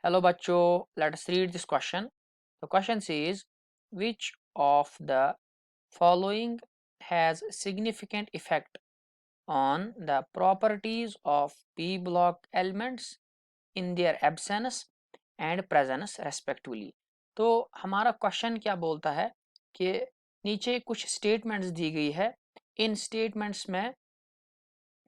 Hello bachcho, let us read this question. The question says, which of the following has significant effect on the properties of p block elements in their absence and presence respectively? तो हमारा question क्या बोलता है कि नीचे कुछ statements दी गई है, इन स्टेटमेंट्स में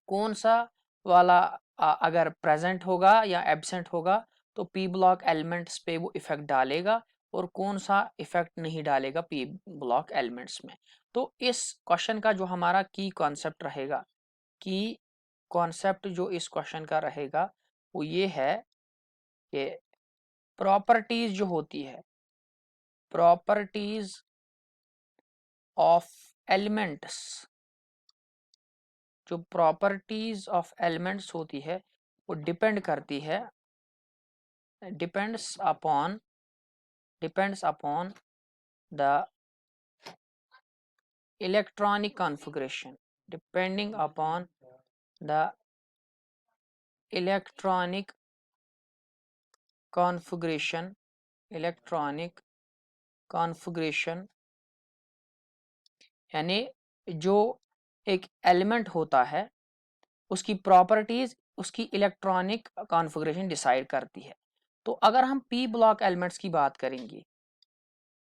कौन सा वाला अगर प्रेजेंट होगा या एब्सेंट होगा तो पी ब्लॉक एलिमेंट्स पे वो इफेक्ट डालेगा और कौन सा इफेक्ट नहीं डालेगा पी ब्लॉक एलिमेंट्स में। तो इस क्वेश्चन का जो हमारा की कॉन्सेप्ट रहेगा, की कॉन्सेप्ट जो इस क्वेश्चन का रहेगा वो ये है कि प्रॉपर्टीज जो होती है, प्रॉपर्टीज ऑफ एलिमेंट्स, जो प्रॉपर्टीज ऑफ एलिमेंट्स होती है वो डिपेंड करती है, depends upon the electronic configuration, depending upon the electronic configuration यानी जो एक एलिमेंट होता है उसकी प्रॉपर्टीज उसकी इलेक्ट्रॉनिक कॉन्फ़िगरेशन डिसाइड करती है। तो अगर हम पी ब्लॉक एलिमेंट्स की बात करेंगे,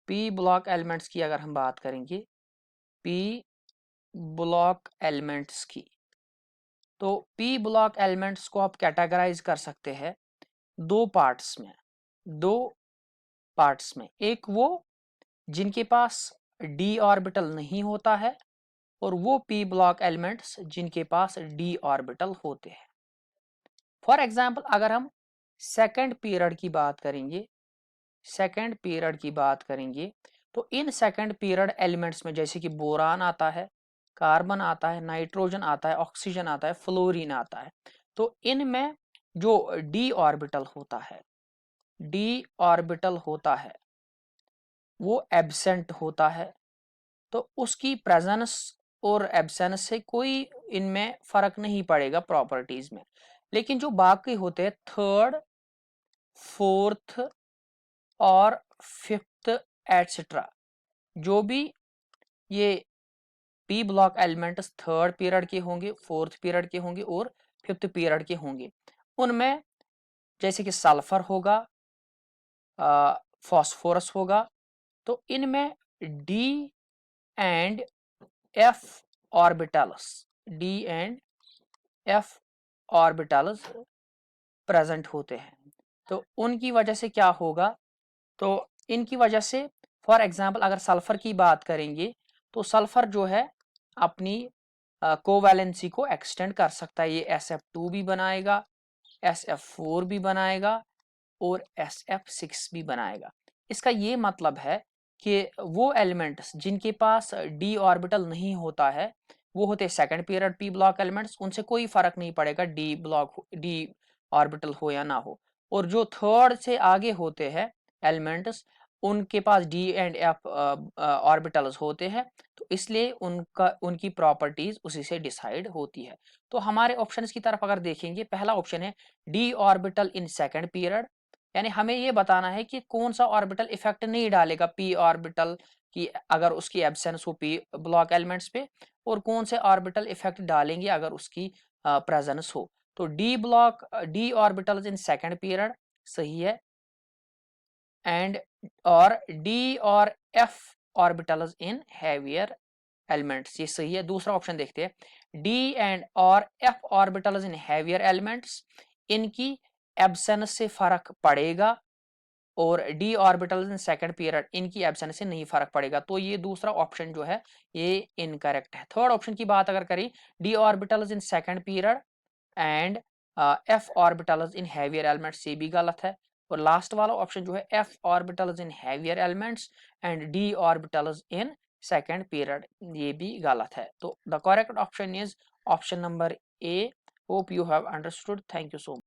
पी ब्लॉक एलिमेंट्स की अगर हम बात करेंगे, पी ब्लॉक एलिमेंट्स की, तो पी ब्लॉक एलिमेंट्स को आप कैटेगराइज कर सकते हैं दो पार्ट्स में। एक वो जिनके पास d ऑर्बिटल नहीं होता है और वो पी ब्लॉक एलिमेंट्स जिनके पास d ऑर्बिटल होते हैं। फॉर एग्जाम्पल अगर हम सेकेंड पीरियड की बात करेंगे तो इन सेकेंड पीरियड एलिमेंट्स में जैसे कि बोरान आता है, कार्बन आता है, नाइट्रोजन आता है, ऑक्सीजन आता है, फ्लोरीन आता है, तो इनमें जो d ऑर्बिटल होता है वो एब्सेंट होता है। तो उसकी प्रेजेंस और एब्सेंस से कोई इनमें फर्क नहीं पड़ेगा प्रॉपर्टीज में। लेकिन जो बाकी होते हैं थर्ड, फोर्थ और फिफ्थ एटसेट्रा, जो भी ये P block elements third period के होंगे, फोर्थ पीरियड के होंगे और फिफ्थ पीरियड के होंगे, उनमें जैसे कि सल्फर होगा, फास्फोरस होगा, तो इनमें D and F orbitals present होते हैं। तो उनकी वजह से क्या होगा, तो इनकी वजह से फॉर एग्जांपल अगर सल्फर की बात करेंगे तो सल्फर जो है अपनी कोवैलेंसी को एक्सटेंड कर सकता है, ये SF2 भी बनाएगा, SF4 भी बनाएगा और SF6 भी बनाएगा। इसका ये मतलब है कि वो एलिमेंट्स जिनके पास d ऑर्बिटल नहीं होता है वो होते second period P block elements, उनसे कोई फर्क नहीं पड़ेगा d ऑर्बिटल हो या ना हो। और जो थर्ड से आगे होते हैं एलिमेंट्स उनके पास d एंड f ऑर्बिटल्स होते हैं, तो इसलिए उनकी प्रॉपर्टीज उसी से डिसाइड होती है। तो हमारे ऑप्शंस की तरफ अगर देखेंगे, पहला ऑप्शन है d orbital in second period, यानी हमें ये बताना है कि कौन सा ऑर्बिटल इफेक्ट नहीं डालेगा पी ऑर्बिटल की अगर उसकी एब्सेंस हो पी ब्लॉक एलिमेंट्स पे, और कौन से ऑर्बिटल इफेक्ट डालेंगे अगर उसकी प्रेजेंस हो। तो D orbitals in second period सही है, एंड और डी और एफ ऑर्बिटल्स इन हैवियर एलिमेंट्स, ये सही है। दूसरा ऑप्शन देखते हैं, डी एंड और एफ ऑर्बिटल्स इन हैवियर एलिमेंट्स, इनकी एब्सेंस से फर्क पड़ेगा और D orbitals in second period इनकी एब्सेंस से नहीं फर्क पड़ेगा। तो ये दूसरा ऑप्शन जो है ये इनकरेक्ट है। थर्ड ऑप्शन की बात अगर करें, D orbitals in second period and F orbitals in heavier elements, ये भी गलत है। और लास्ट वाला ऑप्शन जो है F orbitals in heavier elements and D orbitals in second period, ये भी गलत है। तो the correct option is option number A. Hope you have understood. Thank you so much.